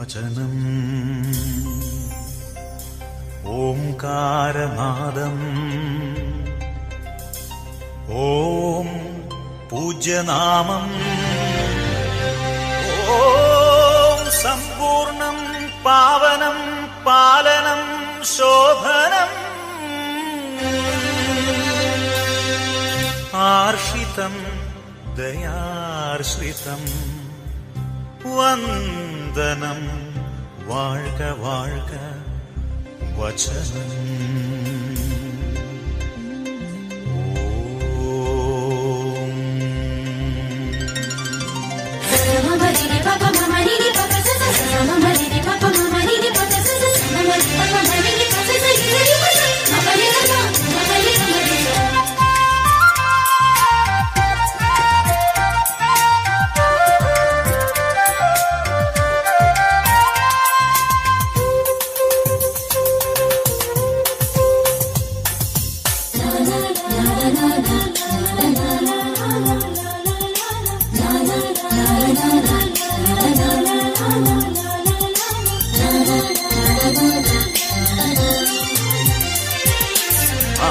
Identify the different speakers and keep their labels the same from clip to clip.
Speaker 1: वचनम् ओंकारनादम् ॐ पूज्यनामम् ॐ सम्पूर्णं पावनं पालनं शोभनम् आर्षितं दयार्श्रितम् वन्दनं वाழ்க वाழ்க वचनम्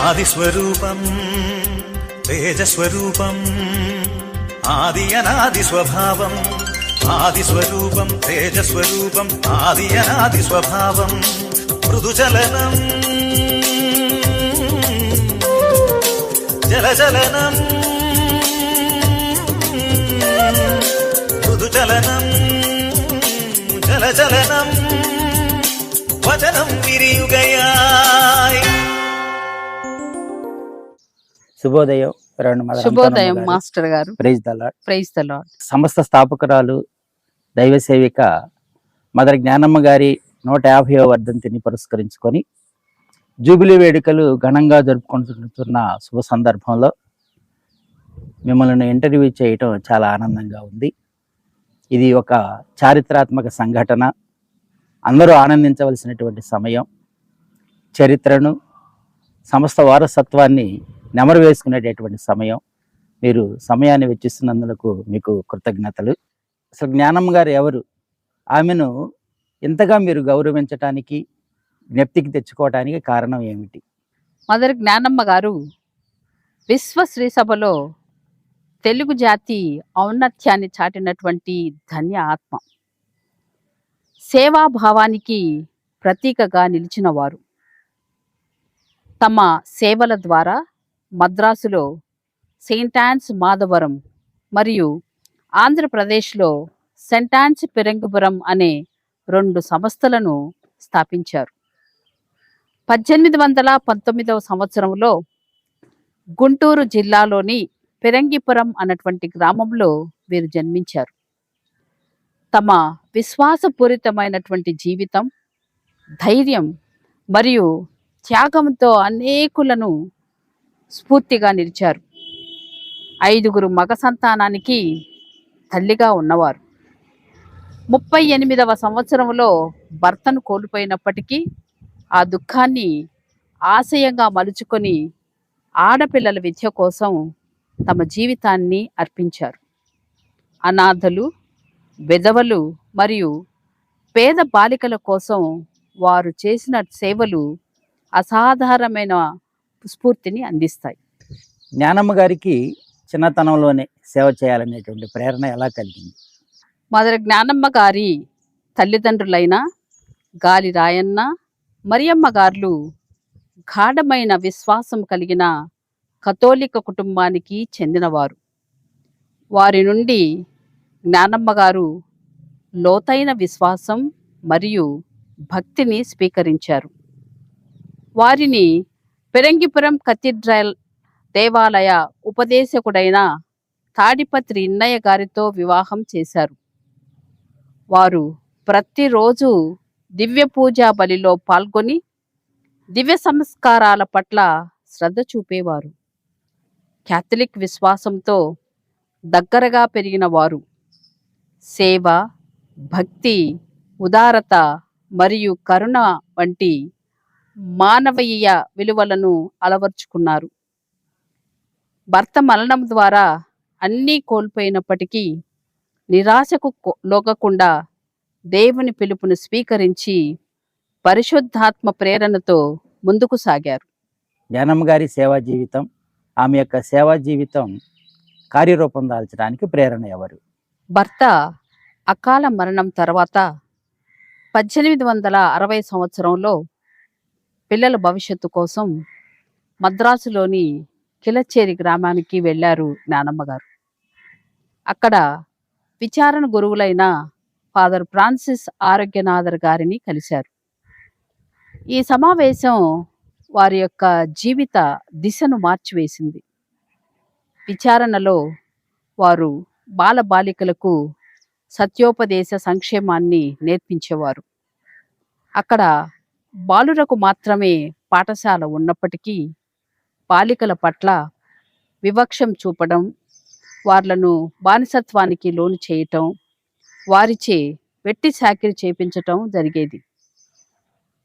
Speaker 1: आदिस्वरूपं तेजस्वरूपं आदि अनादि स्वभावं आदिस्वरूपं तेजस्वरूपं आदि अनादि स्वभावं मृदुचलनं जलचलनं मृदुचलनं जलचलनं वचनं विरियुगयाय
Speaker 2: శుభోదయం.
Speaker 3: శుభోదయం మాస్టర్ గారు.
Speaker 2: Praise the lord.
Speaker 3: Praise the lord.
Speaker 2: సంస్థ స్థాపకురాలు దైవ సేవిక మదర్ జ్ఞానమ్మ గారి 150వ వర్ధంతిని పురస్కరించుకొని జూబిలీ వేడుకలు ఘనంగా జరుపుకుంటున్న శుభ సందర్భంలో మిమ్మల్ని ఇంటర్వ్యూ చేయటం చాలా ఆనందంగా ఉంది. ఇది ఒక చారిత్రాత్మక సంఘటన, అందరూ ఆనందించవలసినటువంటి సమయం. చరిత్రను, సంస్థ వారసత్వాన్ని నెమరు వేసుకునేటటువంటి సమయం. మీరు సమయాన్ని వెచ్చిస్తున్నందుకు మీకు కృతజ్ఞతలు. అసలు జ్ఞానమ్మ గారు ఎవరు? ఆమెను ఇంతగా మీరు గౌరవించటానికి, జ్ఞప్తికి తెచ్చుకోవటానికి కారణం ఏమిటి?
Speaker 3: మదర్ జ్ఞానమ్మ గారు విశ్వశ్రీ సభలో తెలుగు జాతి ఔన్నత్యాన్ని చాటినటువంటి ధన్య ఆత్మ. సేవాభావానికి ప్రతీకగా నిలిచిన వారు. తమ సేవల ద్వారా మద్రాసులో సెయింట్ ఆన్స్ మాధవరం మరియు ఆంధ్రప్రదేశ్లో సెయింట్ ఆన్స్ పెరంగిపురం అనే 2 సంస్థలను స్థాపించారు. 1819వ సంవత్సరంలో గుంటూరు జిల్లాలోని పెరంగిపురం అన్నటువంటి గ్రామంలో వీరు జన్మించారు. తమ విశ్వాసపూరితమైనటువంటి జీవితం, ధైర్యం మరియు త్యాగంతో అనేకులను స్ఫూర్తిగా నిలిచారు. 5గురు మగ సంతానానికి తల్లిగా ఉన్నవారు. 38వ సంవత్సరంలో భర్తను కోల్పోయినప్పటికీ ఆ దుఃఖాన్ని ఆశయంగా మలుచుకొని ఆడపిల్లల విద్య కోసం తమ జీవితాన్ని అర్పించారు. అనాథలు, విధవలు మరియు పేద బాలికల కోసం వారు చేసిన సేవలు అసాధారణమైన స్ఫూర్తిని అందిస్తాయి.
Speaker 2: జ్ఞానమ్మ గారికి చిన్నతనంలోనే సేవ చేయాలనేటువంటి ప్రేరణ ఎలా కలిగింది?
Speaker 3: మదర్ జ్ఞానమ్మ గారి తల్లిదండ్రులైన గాలి రాయన్న, మరియమ్మ గారు గాఢమైన విశ్వాసం కలిగిన కథోలిక కుటుంబానికి చెందినవారు. వారి నుండి జ్ఞానమ్మ గారు లోతైన విశ్వాసం మరియు భక్తిని స్వీకరించారు. వారిని పెరంగిపురం కథీడ్రల్ దేవాలయ ఉపదేశకుడైన తాడిపత్రి ఇన్నయ్య గారితో వివాహం చేశారు. వారు ప్రతిరోజు దివ్య పూజా బలిలో పాల్గొని దివ్య సంస్కారాల పట్ల శ్రద్ధ చూపేవారు. క్యాథలిక్ విశ్వాసంతో దగ్గరగా పెరిగిన వారు సేవ, భక్తి, ఉదారత మరియు కరుణ వంటి మానవీయ విలువలను అలవర్చుకున్నారు. భర్త మరణం ద్వారా అన్నీ కోల్పోయినప్పటికీ నిరాశకు లోగకుండా దేవుని పిలుపును స్వీకరించి పరిశుద్ధాత్మ ప్రేరణతో ముందుకు సాగారు.
Speaker 2: జ్ఞానమ్మ గారి సేవా జీవితం, ఆమె యొక్క సేవా జీవితం కార్యరూపం దాల్చడానికి ప్రేరణ ఎవరు?
Speaker 3: భర్త అకాల మరణం తర్వాత 1860 సంవత్సరంలో పిల్లల భవిష్యత్తు కోసం మద్రాసులోని కిలచ్చేరి గ్రామానికి వెళ్ళారు జ్ఞానమ్మ గారు. అక్కడ విచారణ గురువులైన ఫాదర్ ఫ్రాన్సిస్ ఆరోగ్యనాథర్ గారిని కలిశారు. ఈ సమావేశం వారి యొక్క జీవిత దిశను మార్చివేసింది. విచారణలో వారు బాలబాలికలకు సత్యోపదేశ సంక్షేమాన్ని నేర్పించేవారు. అక్కడ బాలురకు మాత్రమే పాఠశాల ఉన్నప్పటికీ బాలికల పట్ల వివక్షం చూపడం, వాళ్ళను బానిసత్వానికి లోను చేయటం, వారిచే వెట్టి చాకిరి చేపించటం జరిగేది.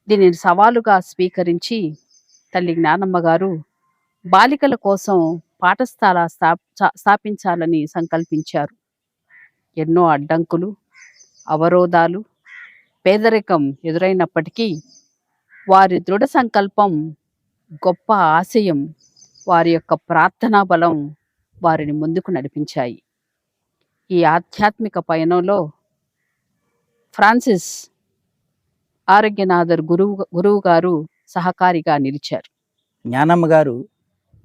Speaker 3: దీనిని సవాలుగా స్వీకరించి తల్లి జ్ఞానమ్మ గారు బాలికల కోసం పాఠశాల స్థాపించాలని సంకల్పించారు. ఎన్నో అడ్డంకులు, అవరోధాలు, పేదరికం ఎదురైనప్పటికీ వారి దృఢ సంకల్పం, గొప్ప ఆశయం, వారి యొక్క ప్రార్థనా బలం వారిని ముందుకు నడిపించాయి. ఈ ఆధ్యాత్మిక పయనంలో ఫ్రాన్సిస్ ఆరోగ్యనాథర్ గురువు గారు సహకారిగా నిలిచారు.
Speaker 2: జ్ఞానమ్మ గారు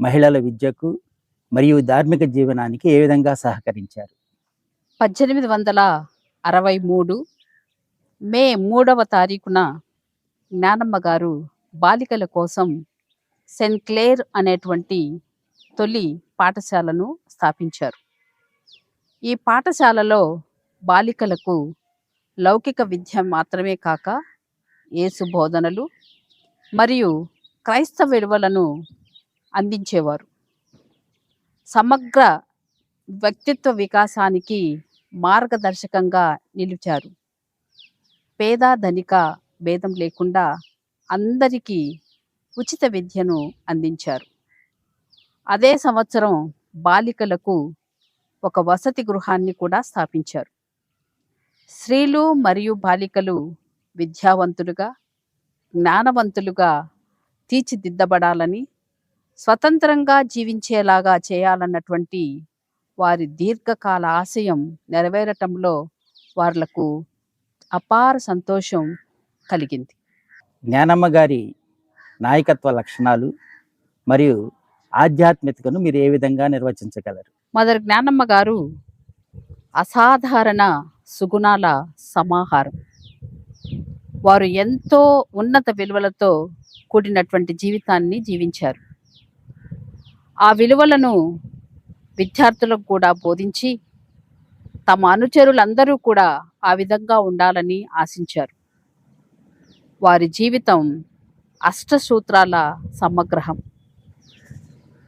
Speaker 2: మహిళల విద్యకు మరియు ధార్మిక జీవనానికి ఏ విధంగా సహకరించారు?
Speaker 3: 1863 మే 3వ తారీఖున జ్ఞానమ్మ గారు బాలికల కోసం సెయింట్ క్లేర్ అనేటువంటి తొలి పాఠశాలను స్థాపించారు. ఈ పాఠశాలలో బాలికలకు లౌకిక విద్య మాత్రమే కాక యేసు బోధనలు మరియు క్రైస్తవ విలువలను అందించేవారు. సమగ్ర వ్యక్తిత్వ వికాసానికి మార్గదర్శకంగా నిలిచారు. పేద ధనిక భేదం లేకుండా అందరికీ ఉచిత విద్యను అందించారు. అదే సంవత్సరం బాలికలకు ఒక వసతి గృహాన్ని కూడా స్థాపించారు. స్త్రీలు మరియు బాలికలు విద్యావంతులుగా, జ్ఞానవంతులుగా తీర్చిదిద్దబడాలని, స్వతంత్రంగా జీవించేలాగా చేయాలన్నటువంటి వారి దీర్ఘకాల ఆశయం నెరవేరటంలో వాళ్లకు అపార సంతోషం కలిగింది.
Speaker 2: జ్ఞానమ్మ గారి నాయకత్వ లక్షణాలు మరియు ఆధ్యాత్మికతను మీరు ఏ విధంగా నిర్వచించగలరు?
Speaker 3: మదర్ జ్ఞానమ్మ గారు అసాధారణ సుగుణాల సమాహారం. వారు ఎంతో ఉన్నత విలువలతో కూడినటువంటి జీవితాన్ని జీవించారు. ఆ విలువలను విద్యార్థులకు కూడా బోధించి తమ అనుచరులందరూ కూడా ఆ విధంగా ఉండాలని ఆశించారు. వారి జీవితం అష్టసూత్రాల సమగ్రహం.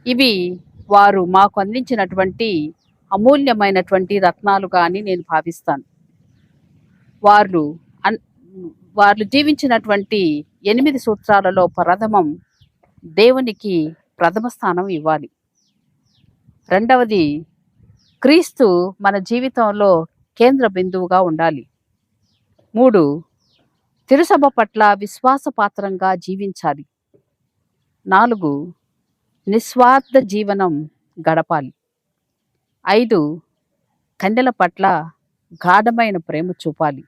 Speaker 3: ఇవి వారు మాకు అందించినటువంటి అమూల్యమైనటువంటి రత్నాలుగా అని నేను భావిస్తాను. వారు జీవించినటువంటి 8 సూత్రాలలో ప్రథమం దేవునికి ప్రథమ స్థానం ఇవ్వాలి. రెండవది క్రీస్తు మన జీవితంలో కేంద్ర బిందువుగా ఉండాలి. 3 తిరుసభ పట్ల విశ్వాసపాత్రంగా జీవించాలి. 4 నిస్వార్థ జీవనం గడపాలి. 5 కన్యల పట్ల గాఢమైన ప్రేమ చూపాలి.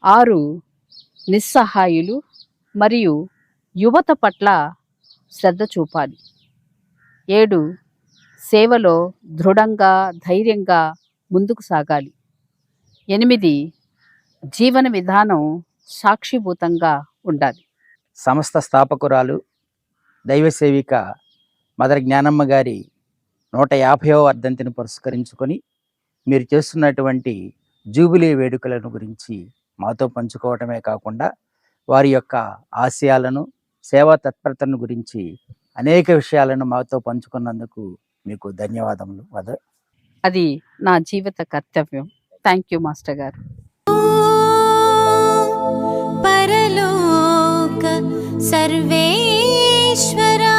Speaker 3: 6 నిస్సహాయులు మరియు యువత పట్ల శ్రద్ధ చూపాలి. 7 సేవలో దృఢంగా, ధైర్యంగా ముందుకు సాగాలి. 8 జీవన విధానం సాక్షిభూతంగా ఉండాలి.
Speaker 2: సంస్థ స్థాపకురాలు, దైవ సేవిక మదర్ జ్ఞానమ్మ గారి 150వ వర్ధంతిని పురస్కరించుకొని మీరు చేస్తున్నటువంటి జూబిలీ వేడుకలను గురించి మాతో పంచుకోవటమే కాకుండా వారి యొక్క ఆశయాలను, సేవా తత్పరతను గురించి అనేక విషయాలను మాతో పంచుకున్నందుకు మీకు ధన్యవాదములు మదర్.
Speaker 3: అది నా జీవిత కర్తవ్యం. థ్యాంక్ యూ మాస్టర్ గారు.
Speaker 4: పరలోక సర్వేశ్వరా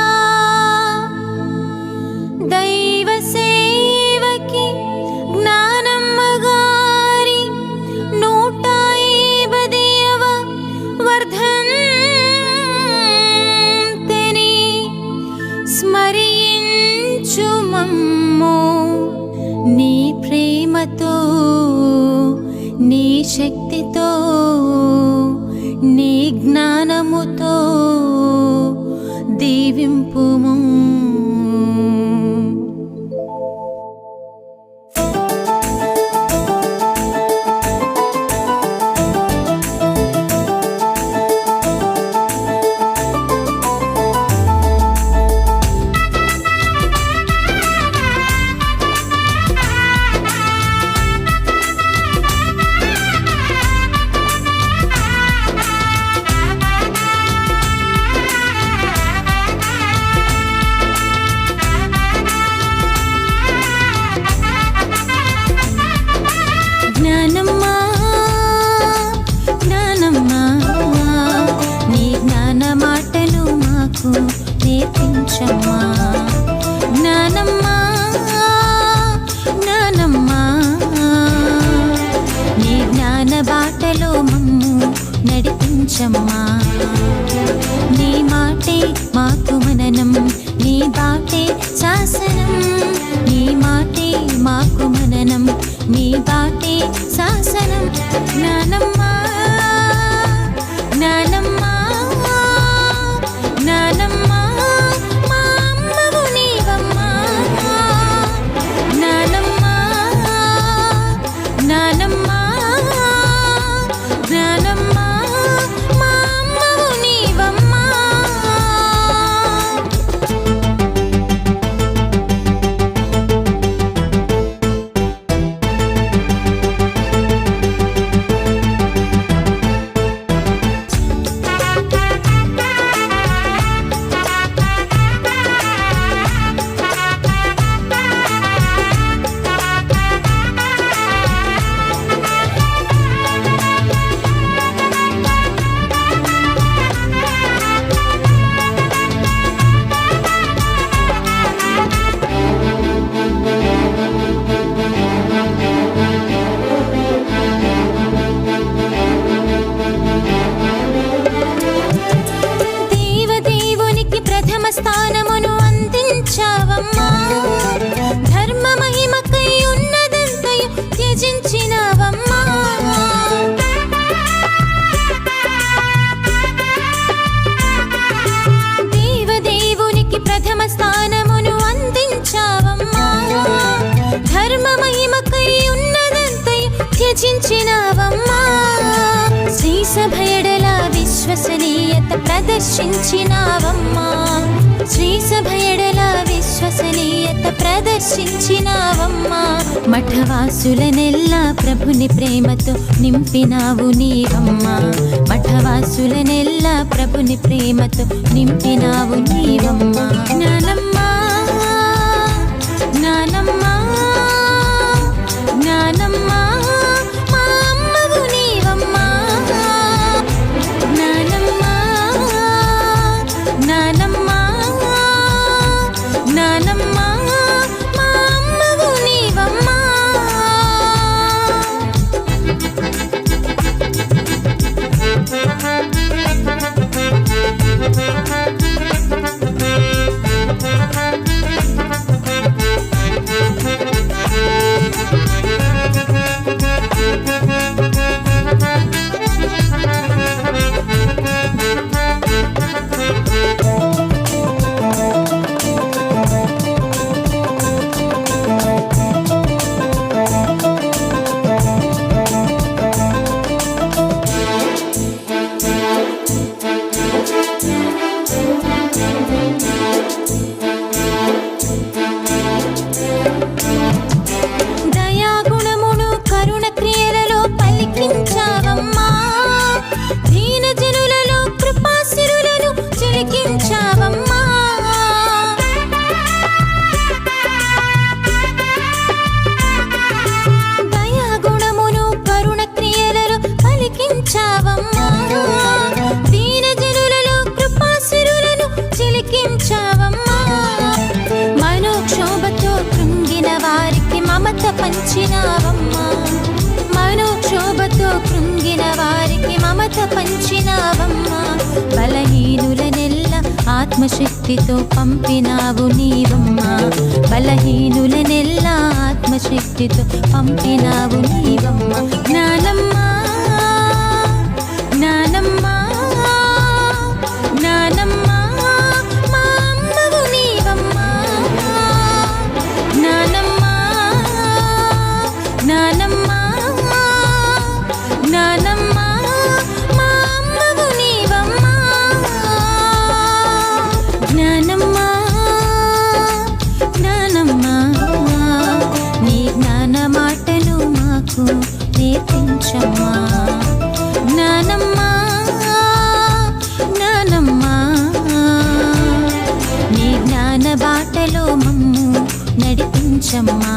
Speaker 4: దైవ సేవకి జ్ఞానమ్మ గారి 150 శక్తితో నీ జ్ఞానముతో దీవింపుము. నేర్పించమ్మా జ్ఞానమ్మా, జ్ఞానమ్మా, నీ జ్ఞాన బాటలో మమ్ము నడిపించమ్మా. నీ మాటే మాకు మననం, నీ బాటే శాసనం. నీ మాటే మాకు మననం, నీ బాటే శాసనం. జ్ఞానమ్మా, జ్ఞానమ్మా, జ్ఞానమ్మా, మా అమ్మవు నీవమ్మా. జ్ఞానమ్మా, జ్ఞానమ్మా, జ్ఞానమ్మా, మా అమ్మవు నీవమ్మా. స్థానమును అందించావమ్మా. ధర్మ మహిమకై ఉన్నదంతయు త్యజించినావమ్మా. దేవదేవునికి ప్రథమ స్థానమును అందించావమ్మా. ధర్మ మహిమకై ఉన్నదంతయు త్యజించినావమ్మా. శ్రీ సభయడల విశ్వసనీయత ప్రదర్శించినావమ్మా. శ్రీ సభయడల విశ్వసనీయత ప్రదర్శించినావమ్మా. మఠవాసులనెల్లా ప్రభుని ప్రేమతో నింపినావు నీవమ్మా. మఠవాసులనెల్లా ప్రభుని ప్రేమతో నింపినావు నీవమ్మా. జ్ఞానమ్మా, జ్ఞానమ్మా, జ్ఞానమ్మా, మా అమ్మవు నీవమ్మా. జ్ఞానమ్మా, జ్ఞానమ్మా, జ్ఞానమ్మా, మా అమ్మవు నీవమ్మా. దయాగుణమును కరుణ క్రియలలో పలికించావమ్మా. దీన జనులలో కృపాసిరులను చిలికించావమ్మా. దయాగుణమును కరుణ క్రియలలో పలికించావమ్మా. దీన జనులలో కృపాసిరులను చిలికించావమ్మా. మనోక్షోభతో కృంగిన వారికి మమత పంచినావమ్మా. మనోక్షోభతో కృంగిన వారికి మమత పంచినావమ్మా. బలహీనులనెల్లా ఆత్మశక్తితో పంపినావు నీవమ్మా. బలహీనులనెల్లా ఆత్మశక్తితో పంపినావు నీవమ్మా. జ్ఞానమ్మా, నడిపించమ్మా జ్ఞానమ్మా జ్ఞానమ్మా నీ జ్ఞాన బాటలో మమ్ము నడిపించమ్మా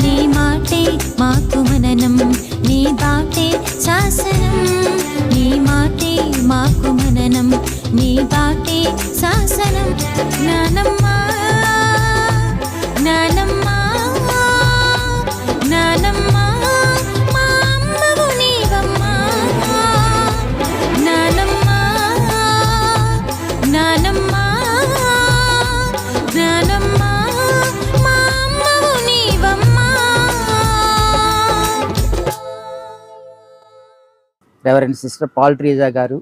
Speaker 4: నీ మాటే మాకు మననం నీ బాటే శాసనం నీ మాటే మాకు మననం నీ బాటే శాసనం జ్ఞానమ్మా జ్ఞానమ్మా జ్ఞానమ్మా మా అమ్మవు నీవమ్మా జ్ఞానమ్మా జ్ఞానమ్మా జ్ఞానమ్మా మా అమ్మవు నీవమ్మా.
Speaker 2: రెవరెండ్ సిస్టర్ పాల్ ట్రీజా గారు,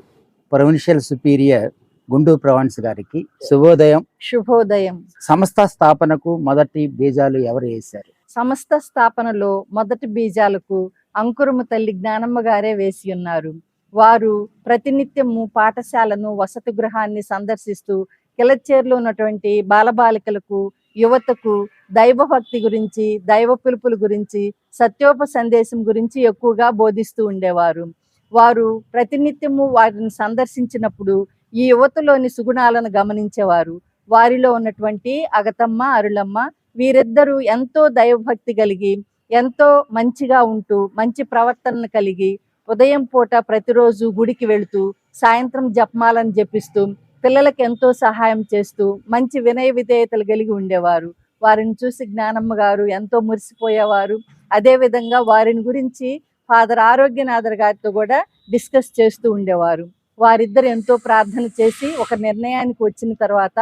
Speaker 2: ప్రొవిన్షియల్ సుపీరియర్ గుంటూరు ప్రావిన్స్ గారికి శుభోదయం.
Speaker 5: శుభోదయం.
Speaker 2: సంస్థ స్థాపనకు మొదటి బీజాలు ఎవరు వేశారు?
Speaker 5: సంస్థ స్థాపనలో మొదటి బీజాలకు అంకురము తల్లి జ్ఞానమ్మ గారే వేసి ఉన్నారు. వారు ప్రతినిత్యము పాఠశాలను, వసతి గృహాన్ని సందర్శిస్తూ కిలచేరులో ఉన్నటువంటి బాలబాలికలకు, యువతకు దైవభక్తి గురించి, దైవ పిలుపుల గురించి, సత్యోప సందేశం గురించి ఎక్కువగా బోధిస్తూ ఉండేవారు. వారు ప్రతినిత్యము వారిని సందర్శించినప్పుడు ఈ యువతలోని సుగుణాలను గమనించేవారు. వారిలో ఉన్నటువంటి అగతమ్మ, అరుళమ్మ వీరిద్దరూ ఎంతో దైవభక్తి కలిగి, ఎంతో మంచిగా ఉంటూ, మంచి ప్రవర్తనను కలిగి, ఉదయం పూట ప్రతిరోజు గుడికి వెళుతూ, సాయంత్రం జపమాలను జపిస్తూ, పిల్లలకు ఎంతో సహాయం చేస్తూ, మంచి వినయ విధేయతలు కలిగి ఉండేవారు. వారిని చూసి జ్ఞానమ్మ గారు ఎంతో మురిసిపోయేవారు. అదేవిధంగా వారిని గురించి ఫాదర్ ఆరోగ్యనాథర్ గారితో కూడా డిస్కస్ చేస్తూ ఉండేవారు. వారిద్దరు ఎంతో ప్రార్థన చేసి ఒక నిర్ణయానికి వచ్చిన తర్వాత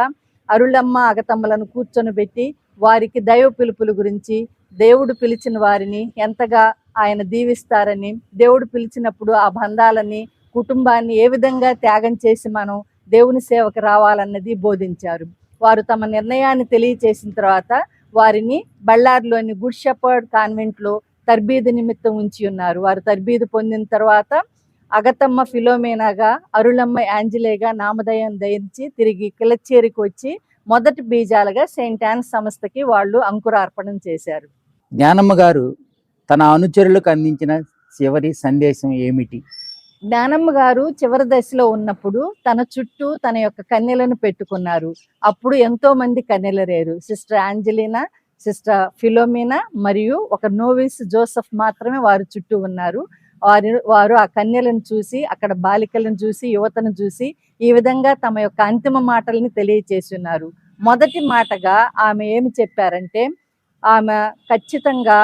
Speaker 5: అరుళమ్మ, అగతమ్మలను కూర్చొని పెట్టి వారికి దైవ పిలుపుల గురించి, దేవుడు పిలిచిన వారిని ఎంతగా ఆయన దీవిస్తారని, దేవుడు పిలిచినప్పుడు ఆ బంధాలని, కుటుంబాన్ని ఏ విధంగా త్యాగం చేసి మనం దేవుని సేవకు రావాలన్నది బోధించారు. వారు తమ నిర్ణయాన్ని తెలియచేసిన తర్వాత వారిని బళ్ళారిలోని గుడ్ షెపర్డ్ కాన్వెంట్లో తర్బీదు నిమిత్తం ఉంచి ఉన్నారు. వారు తర్బీదు పొందిన తర్వాత అగతమ్మ ఫిలోమేనాగా, అరుళమ్మ యాంజిలేగా నామధేయం ధరించి తిరిగి కిలచేరికి వచ్చి మొదటి బీజాలుగా సెయింట్ యాన్స్ సంస్థకి వాళ్ళు అంకురార్పణం చేశారు.
Speaker 2: జ్ఞానమ్మ గారు తన అనుచరులకు అందించిన చివరి సందేశం ఏమిటి?
Speaker 5: జ్ఞానమ్మ గారు చివరి దశలో ఉన్నప్పుడు తన చుట్టూ తన యొక్క కన్యలను పెట్టుకున్నారు. అప్పుడు ఎంతో మంది కన్యలరేరు. సిస్టర్ యాంజలీనా, సిస్టర్ ఫిలోమినా మరియు ఒక నోవిస్ జోసెఫ్ మాత్రమే వారి చుట్టూ ఉన్నారు. వారు ఆ కన్యలను చూసి, అక్కడ బాలికలను చూసి, యువతను చూసి ఈ విధంగా తమ యొక్క అంతిమ మాటల్ని తెలియచేసి ఉన్నారు. మొదటి మాటగా ఆమె ఏమి చెప్పారంటే, ఆమె ఖచ్చితంగా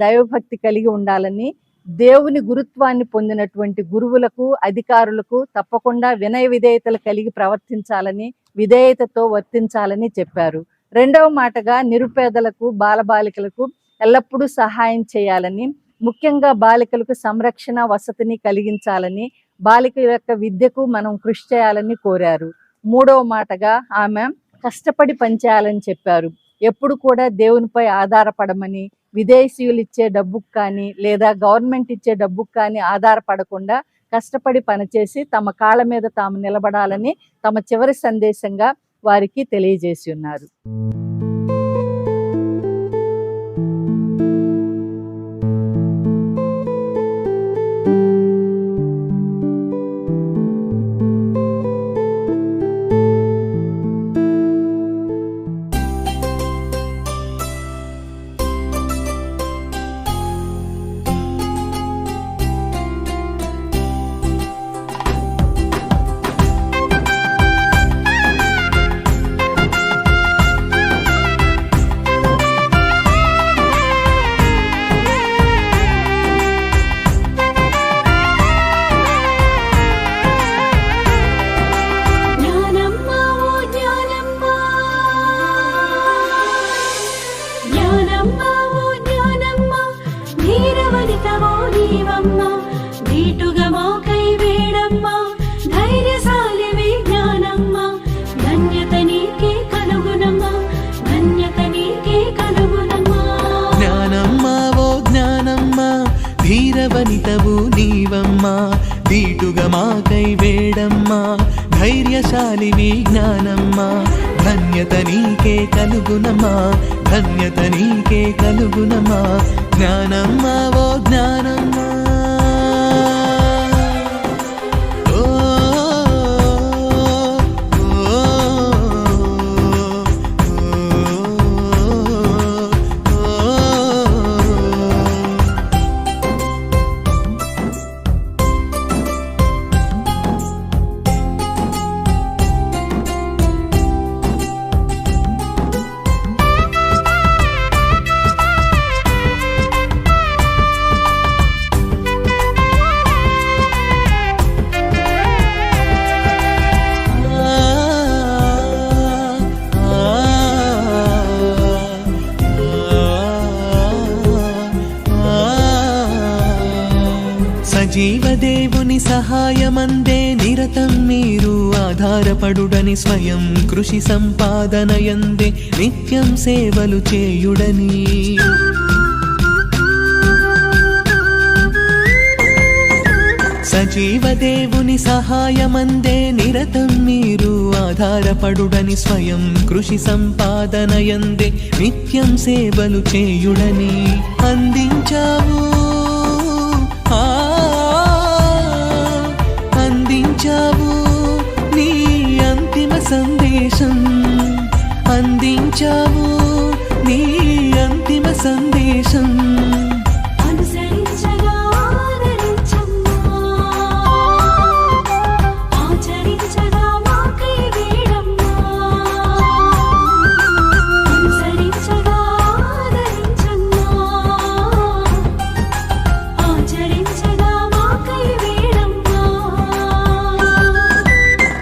Speaker 5: దైవభక్తి కలిగి ఉండాలని, దేవుని గురుత్వాన్ని పొందినటువంటి గురువులకు, అధికారులకు తప్పకుండా వినయ విధేయతలు కలిగి ప్రవర్తించాలని, విధేయతతో వర్తించాలని చెప్పారు. రెండవ మాటగా నిరుపేదలకు, బాలబాలికలకు ఎల్లప్పుడూ సహాయం చేయాలని, ముఖ్యంగా బాలికలకు సంరక్షణ, వసతిని కలిగించాలని, బాలికల యొక్క విద్యకు మనం కృషి చేయాలని కోరారు. మూడవ మాటగా ఆమె కష్టపడి పనిచేయాలని చెప్పారు. ఎప్పుడు కూడా దేవునిపై ఆధారపడమని, విదేశీయులు ఇచ్చే డబ్బుకు కానీ లేదా గవర్నమెంట్ ఇచ్చే డబ్బుకు కానీ ఆధారపడకుండా కష్టపడి పనిచేసి తమ కాళ్ళ మీద తాము నిలబడాలని తమ చివరి సందేశంగా వారికి తెలియజేసి ఉన్నారు.
Speaker 6: ధీరవనితవు నీవమ్మా, దీటుగా మాకై వేడమ్మా, ధైర్యశాలివి జ్ఞానమ్మా, ధన్యత నీకే కలుగునమ్మా, ధన్యత నీకే కలుగునమ్మా, జ్ఞానమ్మా ఓ జ్ఞానమ్మా. సజీవ దేవుని సహాయమందే నిరతం మీరు ఆధారపడుడని స్వయం కృషి సంపాదనయందే నిత్యం సేవలు చేయుడని సజీవ దేవుని సహాయమందే నిరతం మీరు ఆధారపడుడని స్వయం కృషి సంపాదనయందే నిత్యం సేవలు చేయుడని అందించావు అందించావు నీ అంతిమ సందేశం అందించావు నీ అంతిమ సందేశం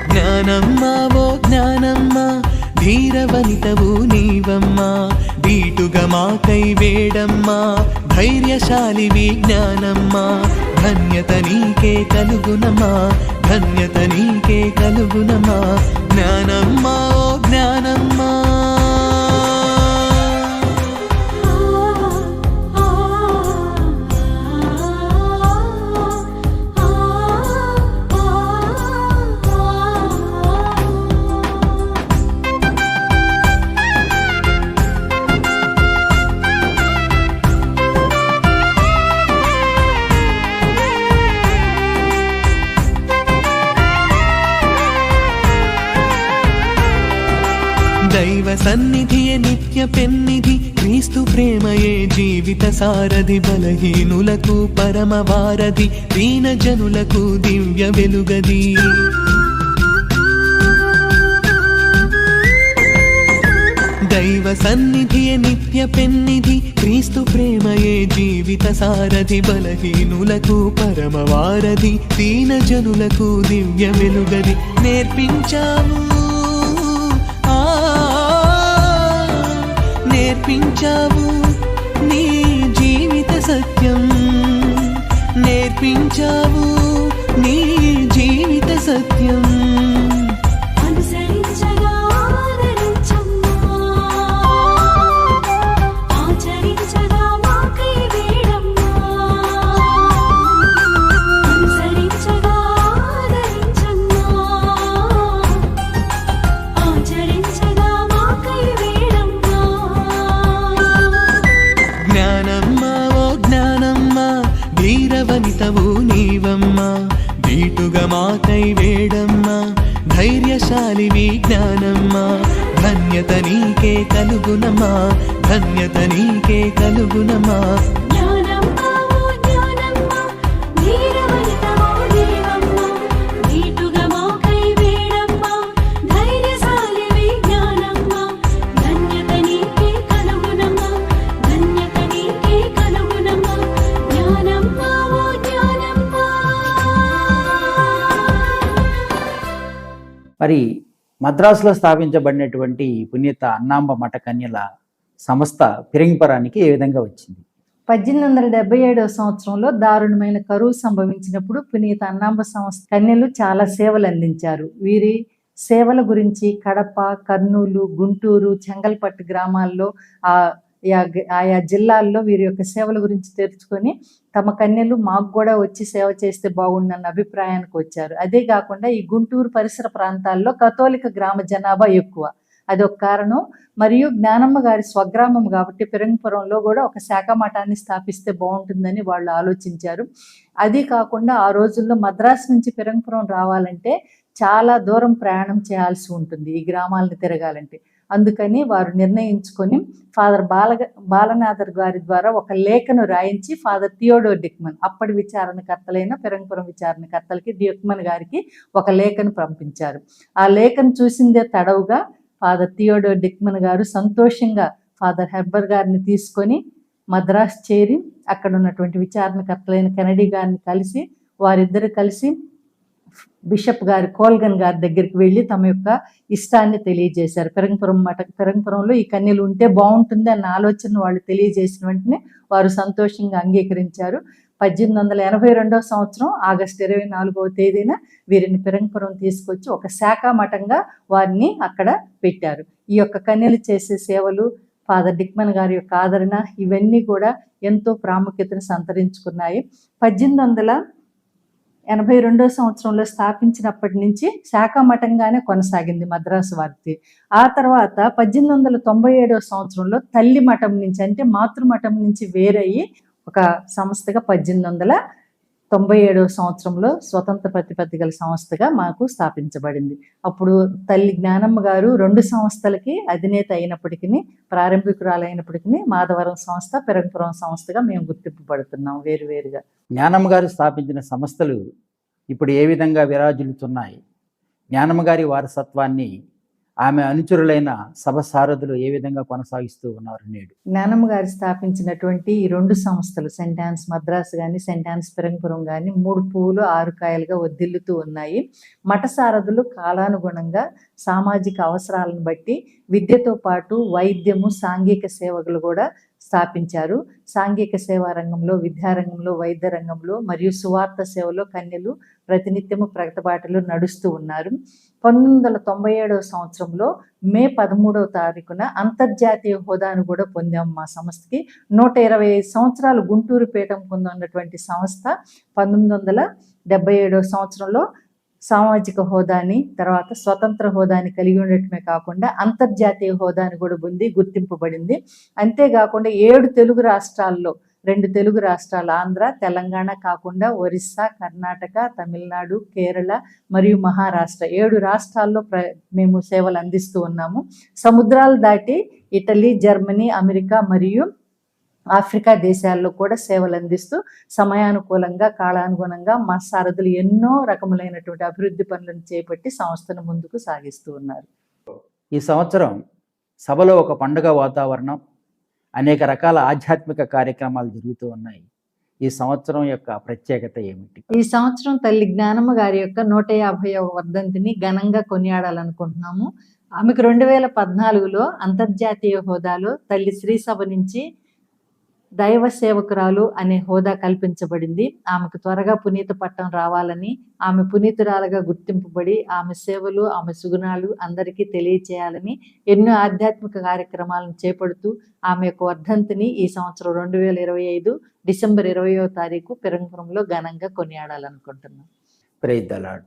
Speaker 6: జ్ఞానమ్మా ఓ జ్ఞానమ్మా ధీరవనితవు నీవమ్మా దీటుగా మాకై వేడమ్మా ధైర్యశాలివి జ్ఞానమ్మా ధన్యత నీకే కలుగునమా ధన్యత నీకే కలుగునమా జ్ఞానమ్మా ఓ జ్ఞానమ్మా దైవ సన్నిధియే నిత్య పెన్నిధి క్రీస్తు ప్రేమయే జీవిత సారథి బలహీనులకు పరమ వారధి దీన జనులకు దివ్య వెలుగది దైవ సన్నిధియే నిత్య పెన్నిధి క్రీస్తు ప్రేమయే జీవిత సారథి బలహీనులకు పరమ వారధి దీన జనులకు దివ్య వెలుగది నేర్పించావు నేర్పించావు నీ జీవిత సత్యం నేర్పించావు నీ జీవిత సత్యం ధీరవనితవు నీవమ్మా దీటుగా మాకై వేడమ్మా ధైర్యశాలివి జ్ఞానమ్మా ధన్యత నీకే కలుగునమా ధన్యత నీకే కలుగునమా
Speaker 2: మరి మద్రాసులో స్థాపించబడినటువంటి పుణ్యత అన్నాంబ మఠ కన్యల సంస్థ ఫిరంగిపురానికి ఏ విధంగా వచ్చింది?
Speaker 5: 1877 సంవత్సరంలో దారుణమైన కరువు సంభవించినప్పుడు పునీత అన్నాంబ సంస్థ కన్యలు చాలా సేవలు అందించారు. వీరి సేవల గురించి కడప, కర్నూలు, గుంటూరు, చెంగల్పట్టు గ్రామాల్లో ఆయా జిల్లాల్లో వీరి యొక్క సేవల గురించి తెలుసుకొని తమ కన్యలు మాకు కూడా వచ్చి సేవ చేస్తే బాగుండన్న అభిప్రాయానికి వచ్చారు. అదే కాకుండా ఈ గుంటూరు పరిసర ప్రాంతాల్లో కథోలిక గ్రామ జనాభా ఎక్కువ, అదొక కారణం. మరియు జ్ఞానమ్మ గారి స్వగ్రామం కాబట్టి ఫిరంగిపురంలో కూడా ఒక శాఖ మఠాన్ని స్థాపిస్తే బాగుంటుందని వాళ్ళు ఆలోచించారు. అది కాకుండా ఆ రోజుల్లో మద్రాసు నుంచి ఫిరంగిపురం రావాలంటే చాలా దూరం ప్రయాణం చేయాల్సి ఉంటుంది ఈ గ్రామాలను తిరగాలంటే. అందుకని వారు నిర్ణయించుకొని ఫాదర్ బాలనాథర్ గారి ద్వారా ఒక లేఖను రాయించి ఫాదర్ థియోడోర్ డిక్మన్, అప్పటి విచారణకర్తలైన ఫిరంగిపురం విచారణకర్తలకి డిక్మన్ గారికి ఒక లేఖను పంపించారు. ఆ లేఖను చూసిందే తడవుగా ఫాదర్ థియోడోర్ డిక్మన్ గారు సంతోషంగా ఫాదర్ హెర్బర్ గారిని తీసుకొని మద్రాసు చేరి అక్కడ ఉన్నటువంటి విచారణకర్తలైన కెనడీ గారిని కలిసి వారిద్దరు కలిసి బిషప్ గారి కోల్గన్ గారి దగ్గరికి వెళ్ళి తమ యొక్క ఇష్టాన్ని తెలియజేశారు. ఫిరంగిపురంలో ఈ కన్యలు ఉంటే బాగుంటుంది అన్న ఆలోచన వాళ్ళు తెలియజేసిన వెంటనే వారు సంతోషంగా అంగీకరించారు. 1882 సంవత్సరం ఆగస్టు 24వ తేదీన వీరిని పిరంగపురం తీసుకొచ్చి ఒక శాఖా మఠంగా వారిని అక్కడ పెట్టారు. ఈ యొక్క కన్యలు చేసే సేవలు, ఫాదర్ డిక్మన్ గారి యొక్క ఆదరణ, ఇవన్నీ కూడా ఎంతో ప్రాముఖ్యతను సంతరించుకున్నాయి. 1882 సంవత్సరంలో స్థాపించినప్పటి నుంచి శాఖా మఠంగానే కొనసాగింది మద్రాసు వారిది. ఆ తర్వాత 1897 సంవత్సరంలో తల్లి మఠం నుంచి, అంటే మాతృమఠం నుంచి వేరయ్యి ఒక సంస్థగా 1897 సంవత్సరంలో స్వతంత్ర ప్రతిపత్తి గల సంస్థగా మాకు స్థాపించబడింది. అప్పుడు తల్లి జ్ఞానమ్మ గారు 2 సంస్థలకి అధినేత అయినప్పటికీ, ప్రారంభికురాలైనప్పటికీ మాధవరం సంస్థ, పిరంగపురం సంస్థగా మేము గుర్తింపబడుతున్నాం వేరువేరుగా.
Speaker 2: జ్ఞానమ్మ గారు స్థాపించిన సంస్థలు ఇప్పుడు ఏ విధంగా విరాజిల్లుతున్నాయి? జ్ఞానమ్మ గారి వారసత్వాన్ని ఆమె అనుచరులైన సభ సారథులు ఏ విధంగా కొనసాగిస్తూ ఉన్నారు నేడు?
Speaker 5: జ్ఞానమ్మ గారు స్థాపించినటువంటి ఈ 2 సంస్థలు, సెయింట్ ఆన్స్ మద్రాసు కానీ, సెయింట్ ఆన్స్ పిరంగపురం కానీ 3 పువ్వులు 6 కాయలుగా వర్ధిల్లుతూ ఉన్నాయి. మఠ సారథులు కాలానుగుణంగా సామాజిక అవసరాలను బట్టి విద్యతో పాటు వైద్యము, సాంఘిక సేవలు కూడా స్థాపించారు. సాంఘిక సేవా రంగంలో, విద్యారంగంలో, వైద్య రంగంలో మరియు సువార్త సేవలో కన్యలు ప్రతినిత్యము ప్రగతిబాటలో నడుస్తూ ఉన్నారు. 1997 సంవత్సరంలో మే 13వ తారీఖున అంతర్జాతీయ హోదాను కూడా పొందాం మా సంస్థకి. 125 సంవత్సరాలు గుంటూరు పీఠం పొందినటువంటి సంస్థ 1977 సంవత్సరంలో సామాజిక హోదాని, తర్వాత స్వతంత్ర హోదాని కలిగి ఉండటమే కాకుండా అంతర్జాతీయ హోదాని కూడా పొంది గుర్తింపబడింది. అంతేకాకుండా 7 తెలుగు రాష్ట్రాల్లో, 2 తెలుగు రాష్ట్రాలు ఆంధ్ర, తెలంగాణ కాకుండా ఒరిస్సా, కర్ణాటక, తమిళనాడు, కేరళ మరియు మహారాష్ట్ర 7 రాష్ట్రాల్లో మేము సేవలు అందిస్తూ ఉన్నాము. సముద్రాలు దాటి ఇటలీ, జర్మనీ, అమెరికా మరియు ఆఫ్రికా దేశాల్లో కూడా సేవలు అందిస్తూ సమయానుకూలంగా, కాలానుగుణంగా మా సారథులు ఎన్నో రకములైనటువంటి అభివృద్ధి పనులను చేపట్టి సంస్థను ముందుకు సాగిస్తూ ఉన్నారు.
Speaker 2: ఈ సంవత్సరం సభలో ఒక పండుగ వాతావరణం, అనేక రకాల ఆధ్యాత్మిక కార్యక్రమాలు జరుగుతూ ఉన్నాయి. ఈ సంవత్సరం యొక్క ప్రత్యేకత ఏమిటి?
Speaker 5: ఈ సంవత్సరం తల్లి జ్ఞానమ్మ గారి యొక్క 150వ వర్ధంతిని ఘనంగా కొనియాడాలనుకుంటున్నాము. ఆమెకు 2014లో అంతర్జాతీయ హోదాలో తల్లి శ్రీ సభ నుంచి దైవ సేవకురాలు అనే హోదా కల్పించబడింది. ఆమెకు త్వరగా పునీత పట్టం రావాలని, ఆమె పునీతురాలుగా గుర్తింపబడి ఆమె సేవలు, ఆమె సుగుణాలు అందరికీ తెలియచేయాలని ఎన్నో ఆధ్యాత్మిక కార్యక్రమాలను చేపడుతూ ఆమె యొక్క వర్ధంతిని ఈ సంవత్సరం 2025 డిసెంబర్ 20వ తారీఖు పిరంగపురంలో ఘనంగా కొనియాడాలనుకుంటున్నాం.
Speaker 2: Praise the lord.